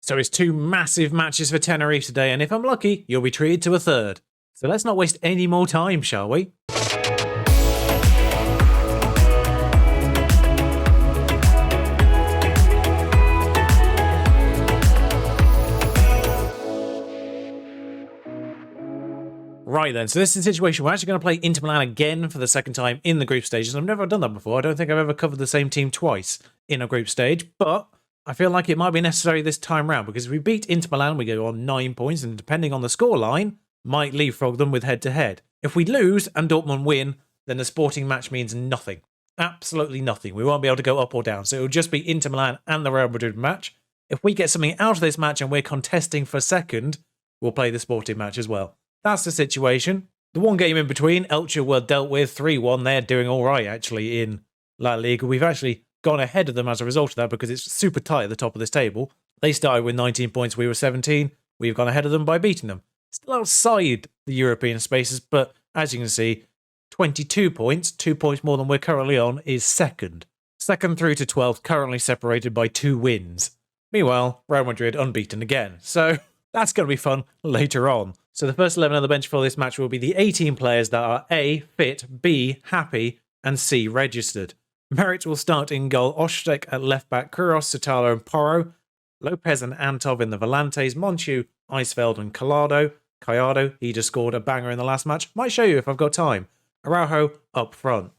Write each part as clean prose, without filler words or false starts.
So it's 2 massive matches for Tenerife today, and if I'm lucky, you'll be treated to a third. So let's not waste any more time, shall we? Right then, so this is the situation. We're actually going to play Inter Milan again for the second time in the group stages. I've never done that before. I don't think I've ever covered the same team twice in a group stage, but I feel like it might be necessary this time round, because if we beat Inter Milan, we go on 9 points, and depending on the scoreline, might leapfrog them with head-to-head. If we lose and Dortmund win, then the Sporting match means nothing. Absolutely nothing. We won't be able to go up or down, so it will just be Inter Milan and the Real Madrid match. If we get something out of this match and we're contesting for second, we'll play the Sporting match as well. That's the situation. The one game in between, Elche were dealt with 3-1. They're doing all right, actually, in La Liga. We've actually gone ahead of them as a result of that because it's super tight at the top of this table. They started with 19 points. We were 17. We've gone ahead of them by beating them. Still outside the European spaces, but as you can see, 22 points, 2 points more than we're currently on, is second. Second through to 12th, currently separated by 2 wins. Meanwhile, Real Madrid unbeaten again. So that's going to be fun later on. So the first 11 on the bench for this match will be the 18 players that are A, fit, B, happy, and C, registered. Merit will start in goal, Oshtek at left back, Kuros, Sotalo and Porro, Lopez and Antov in the Volantes, Monchu, Eisfeld and Collado, he just scored a banger in the last match, might show you if I've got time, Araujo up front.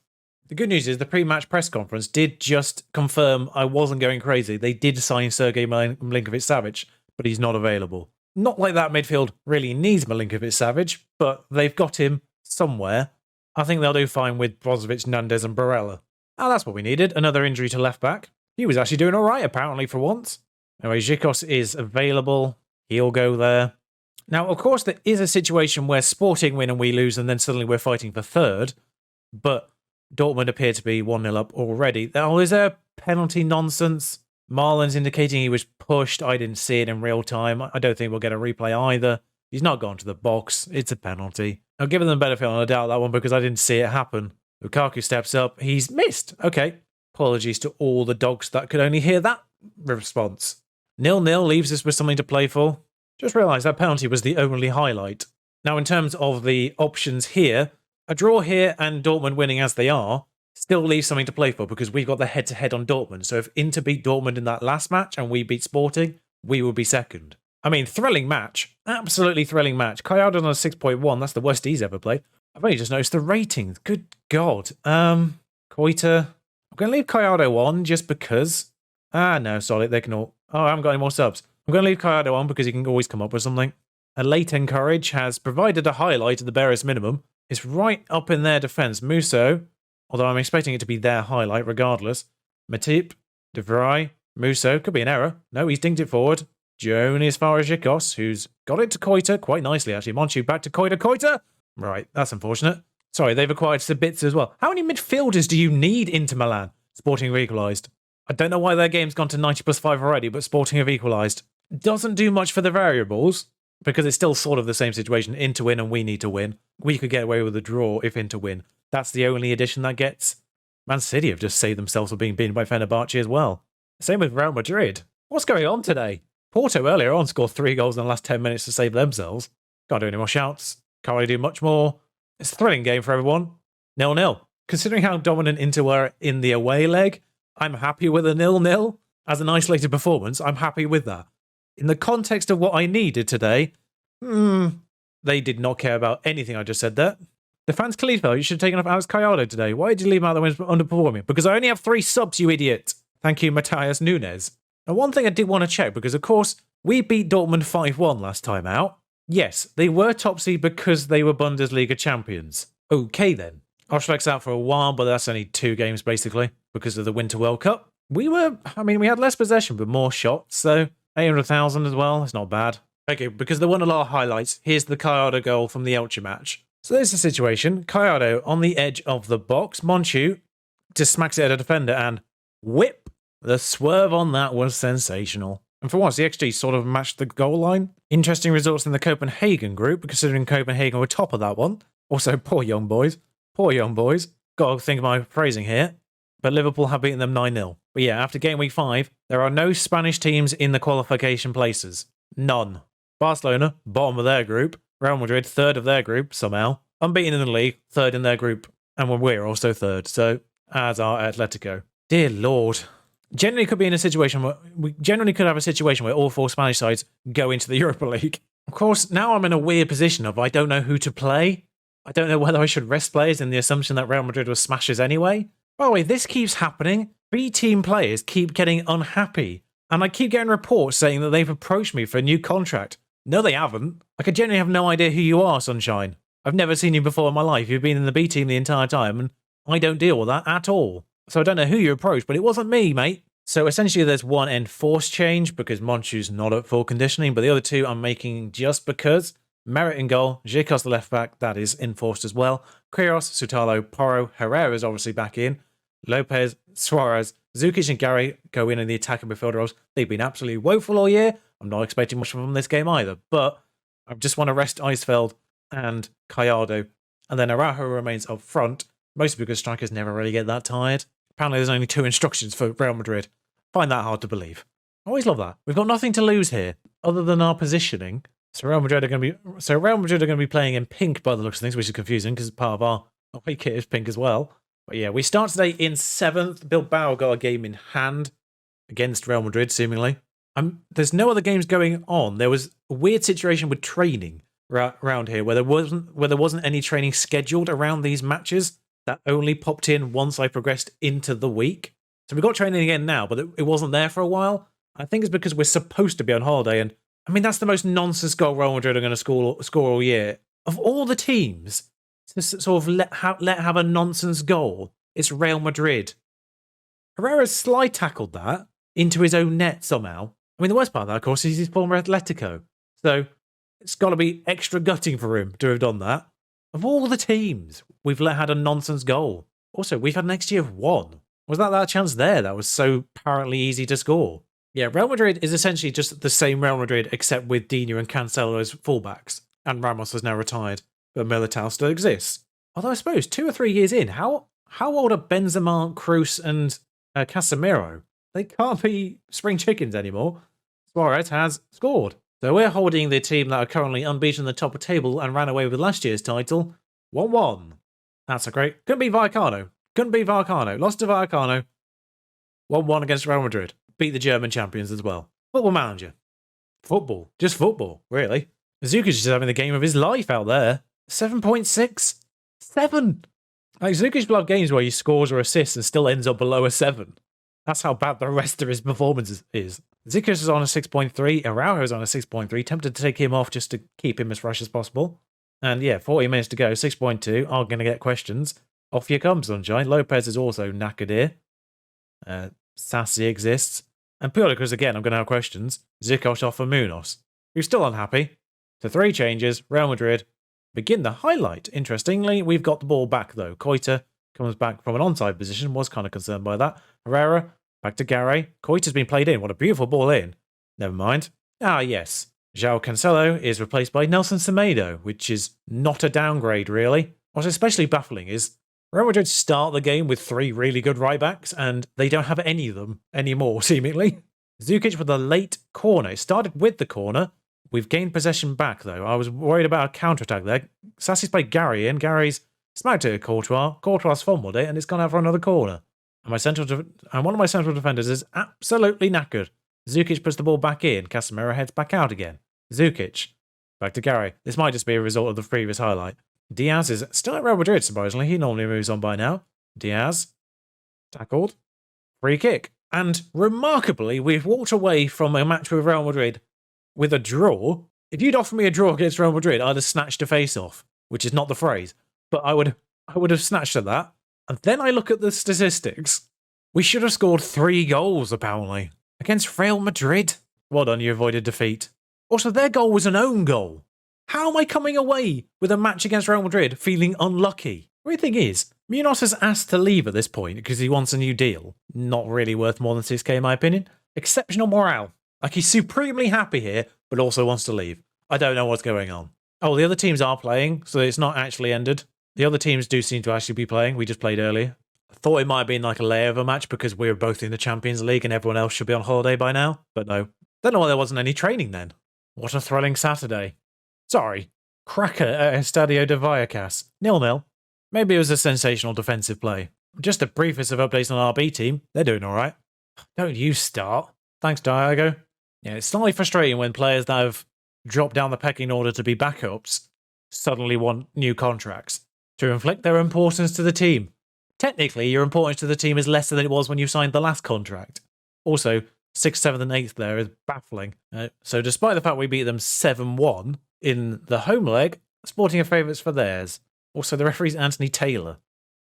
The good news is the pre-match press conference did just confirm I wasn't going crazy. They did sign Sergei Milinkovic-Savic, but he's not available. Not like that midfield really needs Milinkovic-Savic, but they've got him somewhere. I think they'll do fine with Brozovic, Nandez and Barella. Oh, that's what we needed. Another injury to left back. He was actually doing all right, apparently, for once. Anyway, Zhikos is available. He'll go there. Now, of course, there is a situation where Sporting win and we lose, and then suddenly we're fighting for third. But Dortmund appear to be 1-0 up already. Oh, is there penalty nonsense? Marlon's indicating he was pushed. I didn't see it in real time. I don't think we'll get a replay either. He's not gone to the box. It's a penalty. I'll give them the benefit on the doubt that one because I didn't see it happen. Lukaku steps up. He's missed. Okay. Apologies to all the dogs that could only hear that response. 0-0 leaves us with something to play for. Just realised that penalty was the only highlight. Now, in terms of the options here, a draw here and Dortmund winning as they are still leaves something to play for because we've got the head-to-head on Dortmund. So if Inter beat Dortmund in that last match and we beat Sporting, we will be second. I mean, thrilling match. Absolutely thrilling match. Collado on a 6.1. That's the worst he's ever played. I've only just noticed the ratings. Good God. Koita. I'm going to leave Collado on just because. No, sorry. They can all. Oh, I haven't got any more subs. I'm going to leave Collado on because he can always come up with something. A late encourage has provided a highlight at the barest minimum. It's right up in their defence. Musso, although I'm expecting it to be their highlight regardless. Matip, De Vrij, Musso. Could be an error. No, he's dinked it forward. Only as far as Zhikos, who's got it to Koita quite nicely, actually. Monchu back to Koita. Right, that's unfortunate. Sorry, they've acquired Sabitzer as well. How many midfielders do you need Inter Milan? Sporting have equalised. I don't know why their game's gone to 90+5 already, but Sporting have equalised. Doesn't do much for the variables, because it's still sort of the same situation. Inter win and we need to win. We could get away with a draw if Inter win. That's the only addition that gets. Man City have just saved themselves from being beaten by Fenerbahce as well. Same with Real Madrid. What's going on today? Porto earlier on scored 3 goals in the last 10 minutes to save themselves. Can't do any more shouts. Can't really do much more. It's a thrilling game for everyone. 0-0. Considering how dominant Inter were in the away leg, I'm happy with a 0-0. As an isolated performance, I'm happy with that. In the context of what I needed today, they did not care about anything I just said there. The fans clearly felt you should have taken off Alex Collado today. Why did you leave him out there when he was underperforming? Because I only have 3 subs, you idiot. Thank you, Matthias Nunes. Now, one thing I did want to check, because of course, we beat Dortmund 5-1 last time out. Yes, they were top seed because they were Bundesliga champions. Okay then. Oshtek's out for a while, but that's only 2 games basically, because of the Winter World Cup. We had less possession, but more shots, so 800,000 as well. That's not bad. Okay, because there weren't a lot of highlights, here's the Collado goal from the Elche match. So there's the situation. Collado on the edge of the box. Monchu just smacks it at a defender and whip. The swerve on that was sensational. And for once, the XG sort of matched the goal line. Interesting results in the Copenhagen group, considering Copenhagen were top of that one. Also, poor young boys. Poor young boys. Got to think of my phrasing here. But Liverpool have beaten them 9-0. But yeah, after game week 5, there are no Spanish teams in the qualification places. None. Barcelona, bottom of their group. Real Madrid, third of their group, somehow. Unbeaten in the league, third in their group. And we're also third. So, as are Atletico. Dear Lord. We generally could have a situation where all 4 Spanish sides go into the Europa League. Of course, now I'm in a weird position of I don't know who to play. I don't know whether I should rest players in the assumption that Real Madrid will smash us anyway. By the way, this keeps happening. B-team players keep getting unhappy. And I keep getting reports saying that they've approached me for a new contract. No, they haven't. I genuinely have no idea who you are, Sunshine. I've never seen you before in my life. You've been in the B team the entire time, and I don't deal with that at all. So I don't know who you approached, but it wasn't me, mate. So essentially there's one enforced change because Monchu's not at full conditioning, but the other 2 I'm making just because. Merit in goal, Zicos the left back, that is enforced as well. Quiros, Sutalo, Porro, Herrera's obviously back in. Lopez, Suarez, Zukic and Gary go in the attacking midfield roles. They've been absolutely woeful all year. I'm not expecting much from them this game either, but I just want to rest Eisfeld and Gallardo. And then Araujo remains up front, mostly because strikers never really get that tired. Apparently there's only 2 instructions for Real Madrid. Find that hard to believe. I always love that. We've got nothing to lose here, other than our positioning. So Real Madrid are going to be playing in pink by the looks of things, which is confusing because part of our away kit is pink as well. But yeah, we start today in 7th. Bilbao got a game in hand against Real Madrid, seemingly. There's no other games going on. There was a weird situation with training around here where there wasn't any training scheduled around these matches. That only popped in once I progressed into the week. So we've got training again now, but it wasn't there for a while. I think it's because we're supposed to be on holiday, and I mean, that's the most nonsense goal Real Madrid are going to score all year. Of all the teams to sort of let have a nonsense goal, it's Real Madrid. Herrera slide tackled that into his own net somehow. I mean, the worst part of that, of course, is his former Atletico. So it's got to be extra gutting for him to have done that. Of all the teams, we've had a nonsense goal. Also, we've had an XG of 1. Was that chance there that was so apparently easy to score? Yeah, Real Madrid is essentially just the same Real Madrid, except with Dino and Cancelo as fullbacks. And Ramos has now retired, but Militao still exists. Although I suppose 2 or 3 years in, how old are Benzema, Kroos and Casemiro? They can't be spring chickens anymore. Suarez has scored. So we're holding the team that are currently unbeaten in the top of the table and ran away with last year's title 1-1. That's a great... Couldn't be Vallecano. Lost to Vallecano. 1-1 against Real Madrid. Beat the German champions as well. Football manager. Football. Just football, really. Zukic is having the game of his life out there. 7.6? 7! Like, Zukic will have games where he scores or assists and still ends up below a 7. That's how bad the rest of his performance is. Zukic is on a 6.3. Araujo is on a 6.3. Tempted to take him off just to keep him as fresh as possible. And yeah, 40 minutes to go. 6.2. Are going to get questions. Off you come, Sunshine. Lopez is also knackered here. Sassy exists. And purely because, again, I'm going to have questions. Zikos off for Munoz, who's still unhappy. So 3 changes. Real Madrid begin the highlight. Interestingly, we've got the ball back, though. Koita comes back from an onside position. Was kind of concerned by that. Herrera, back to Gary. Koita's been played in. What a beautiful ball in. Never mind. Ah, yes. João Cancelo is replaced by Nelson Semedo, which is not a downgrade, really. What's especially baffling is Real Madrid start the game with 3 really good right-backs, and they don't have any of them anymore, seemingly. Zukic with a late corner. It started with the corner. We've gained possession back, though. I was worried about a counter-attack there. Sassy's played Gary in. Gary's smacked it at Courtois. Courtois fumbled it, and it's gone out for another corner. And one of my central defenders is absolutely knackered. Zukic puts the ball back in. Casemiro heads back out again. Zukic. Back to Gary. This might just be a result of the previous highlight. Diaz is still at Real Madrid, surprisingly. He normally moves on by now. Diaz. Tackled. Free kick. And remarkably, we've walked away from a match with Real Madrid with a draw. If you'd offered me a draw against Real Madrid, I'd have snatched a face off, which is not the phrase. But I would have snatched at that. And then I look at the statistics. We should have scored 3 goals, apparently, against Real Madrid. Well done, you avoided defeat. Also, their goal was an own goal. How am I coming away with a match against Real Madrid feeling unlucky? The weird thing is, Munoz has asked to leave at this point because he wants a new deal. Not really worth more than 6k in my opinion. Exceptional morale. Like, he's supremely happy here, but also wants to leave. I don't know what's going on. Oh, the other teams are playing, so it's not actually ended. The other teams do seem to actually be playing. We just played earlier. I thought it might have been like a layover match because we were both in the Champions League and everyone else should be on holiday by now. But no. Don't know why there wasn't any training then. What a thrilling Saturday. Sorry. Cracker at Estadio de Vallecas. 0-0. Maybe it was a sensational defensive play. Just a briefest of updates on our B team. They're doing alright. Don't you start. Thanks, Diago. Yeah, it's slightly frustrating when players that have dropped down the pecking order to be backups suddenly want new contracts to inflict their importance to the team. Technically, your importance to the team is less than it was when you signed the last contract. Also, 6th, 7th and 8th there is baffling. So despite the fact we beat them 7-1 in the home leg, Sporting are favourites for theirs. Also, the referee's Anthony Taylor,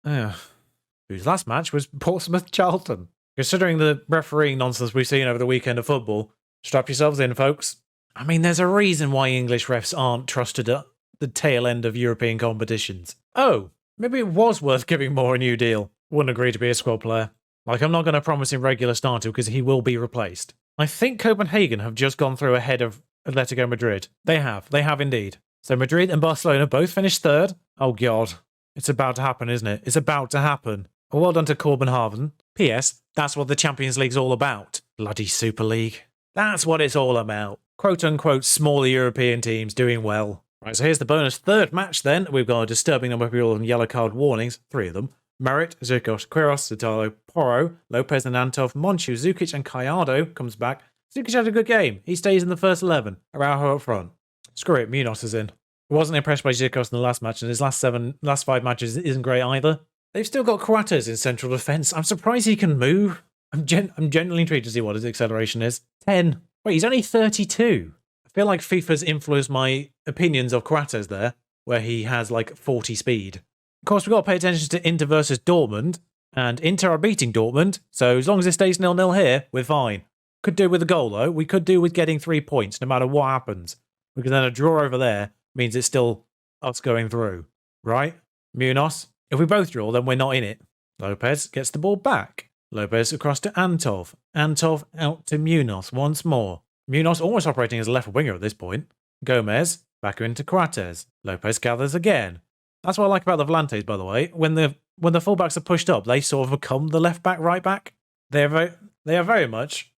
whose last match was Portsmouth-Charlton. Considering the refereeing nonsense we've seen over the weekend of football, strap yourselves in, folks. I mean, there's a reason why English refs aren't trusted at the tail end of European competitions. Oh, maybe it was worth giving Moore a new deal. Wouldn't agree to be a squad player. Like, I'm not going to promise him regular starter because he will be replaced. I think Copenhagen have just gone through ahead of Atletico Madrid. They have indeed. So Madrid and Barcelona both finished third. Oh god, it's about to happen, isn't it? It's about to happen. Well done to Copenhagen. P.S. That's what the Champions League's all about. Bloody Super League. That's what it's all about. Quote-unquote smaller European teams doing well. Right, so here's the bonus third match then. We've got a disturbing number of people on yellow card warnings. 3 of them. Merit, Zirkos, Quiros, Zutalo, Porro, Lopez and Antov, Monchu, Zukic and Caiado comes back. Zukic had a good game. He stays in the first 11. Araujo up front. Screw it, Munoz is in. Wasn't impressed by Zirkos in the last match, and his last 5 matches isn't great either. They've still got Coates in central defence. I'm surprised he can move. I'm genuinely intrigued to see what his acceleration is. 10. Wait, he's only 32. I feel like FIFA's influenced my opinions of Coates there, where he has like 40 speed. Of course, we've got to pay attention to Inter versus Dortmund, and Inter are beating Dortmund, so as long as it stays 0-0 here, we're fine. Could do with a goal, though. We could do with getting 3 points, no matter what happens. Because then a draw over there means it's still us going through. Right? Munoz? If we both draw, then we're not in it. Lopez gets the ball back. Lopez across to Antov. Antov out to Munoz once more. Munoz almost operating as a left winger at this point. Gomez back into Coates. Lopez gathers again. That's what I like about the Volantes, by the way. When the fullbacks are pushed up, they sort of become the left back, right back. They are very much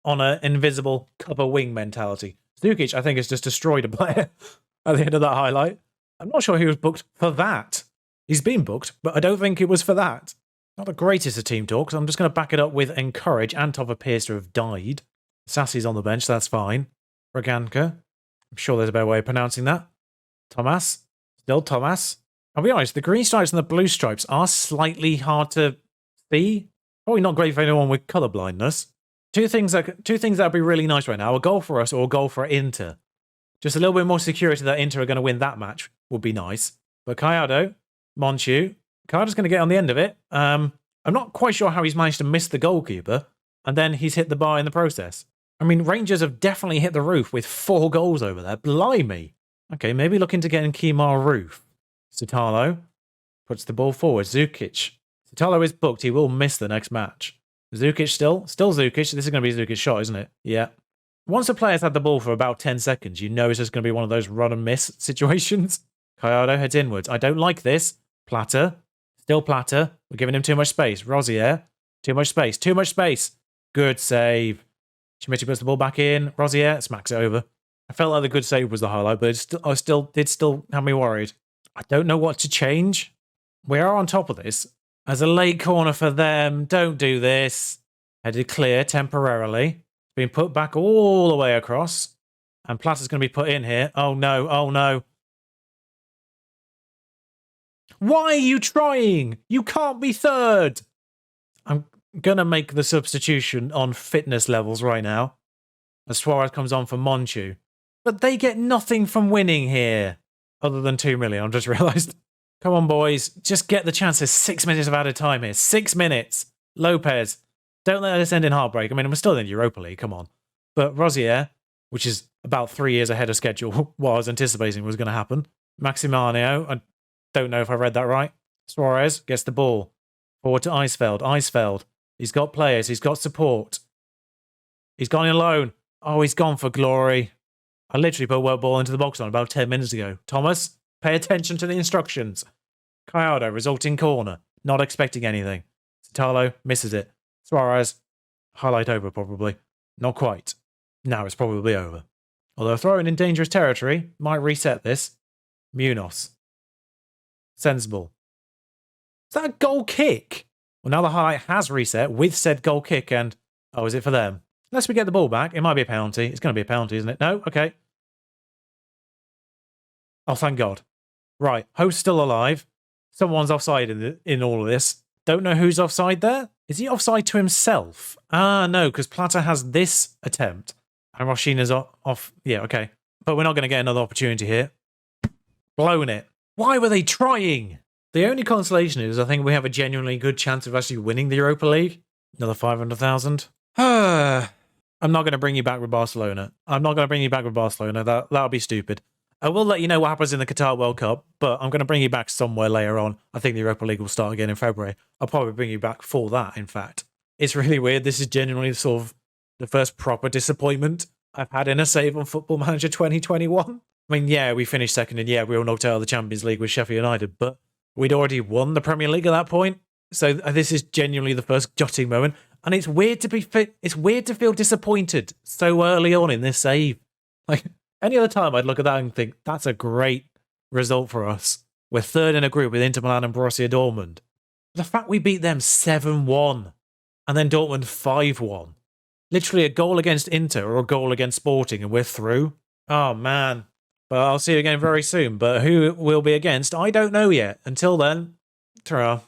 on an invisible cover wing mentality. Zukic, I think, has just destroyed a player at the end of that highlight. I'm not sure he was booked for that. He's been booked, but I don't think it was for that. Not the greatest of team talks. I'm just going to back it up with encourage. Antov appears to have died. Sassy's on the bench, that's fine. Braganka. I'm sure there's a better way of pronouncing that. Thomas. Still Thomas. I'll be honest, the green stripes and the blue stripes are slightly hard to see. Probably not great for anyone with colour blindness. Two things that would be really nice right now: a goal for us or a goal for Inter. Just a little bit more security that Inter are going to win that match would be nice. But Caiado, Monchu, Caiado's going to get on the end of it. I'm not quite sure how he's managed to miss the goalkeeper, and then he's hit the bar in the process. I mean, Rangers have definitely hit the roof with 4 goals over there. Blimey. Okay, maybe looking to get in Kemar roof. Sutalo puts the ball forward. Zukic. Sutalo is booked. He will miss the next match. Zukic still Zukic. This is going to be Zukic's shot, isn't it? Yeah. Once a player's had the ball for about 10 seconds, you know it's just going to be one of those run and miss situations. Caiado heads inwards. I don't like this. Platter. Still Platter. We're giving him too much space. Rosier. Too much space. Too much space. Good save. Schmidt puts the ball back in. Rosier smacks it over. I felt like the good save was the highlight, but it still have me worried. I don't know what to change. We are on top of this. As a late corner for them. Don't do this. Headed clear temporarily. Being put back all the way across. And Platter's going to be put in here. Oh no, oh no. Why are you trying? You can't be third. I'm going to make the substitution on fitness levels right now. As Suarez comes on for Monchu. But they get nothing from winning here. Other than 2 million, I've just realised. Come on, boys. Just get the chance. There's 6 minutes of added time here. 6 minutes. Lopez. Don't let this end in heartbreak. I mean, we're still in Europa League. Come on. But Rosier, which is about 3 years ahead of schedule, what I was anticipating was going to happen. Maximiliano. I don't know if I read that right. Suarez gets the ball. Forward to Eisfeld. Eisfeld. He's got players. He's got support. He's gone alone. Oh, he's gone for glory. I literally put a work ball into the box on about 10 minutes ago. Thomas, pay attention to the instructions. Caiado, resulting corner. Not expecting anything. Sitalo misses it. Suarez, highlight over probably. Not quite. Now it's probably over. Although throwing in dangerous territory might reset this. Munoz. Sensible. Is that a goal kick? Well, now the highlight has reset with said goal kick and... Oh, is it for them? Unless we get the ball back, it might be a penalty. It's going to be a penalty, isn't it? No? Okay. Oh, thank God. Right, host still alive. Someone's offside in all of this. Don't know who's offside there. Is he offside to himself? Ah, no, because Plata has this attempt. And Roshina's off. Yeah, okay. But we're not going to get another opportunity here. Blown it. Why were they trying? The only consolation is I think we have a genuinely good chance of actually winning the Europa League. Another 500,000. I'm not going to bring you back with Barcelona. That'll be stupid. I will let you know what happens in the Qatar World Cup, but I'm going to bring you back somewhere later on. I think the Europa League will start again in February. I'll probably bring you back for that, in fact. It's really weird. This is genuinely sort of the first proper disappointment I've had in a save on Football Manager 2021. I mean, yeah, we finished second, and yeah, we all knocked out of the Champions League with Sheffield United, but we'd already won the Premier League at that point. So this is genuinely the first gutting moment. And it's weird to feel disappointed so early on in this save. Like, any other time I'd look at that and think, that's a great result for us. We're third in a group with Inter Milan and Borussia Dortmund. The fact we beat them 7-1 and then Dortmund 5-1. Literally a goal against Inter or a goal against Sporting and we're through. Oh, man. But I'll see you again very soon. But who we'll be against, I don't know yet. Until then, ta-ra.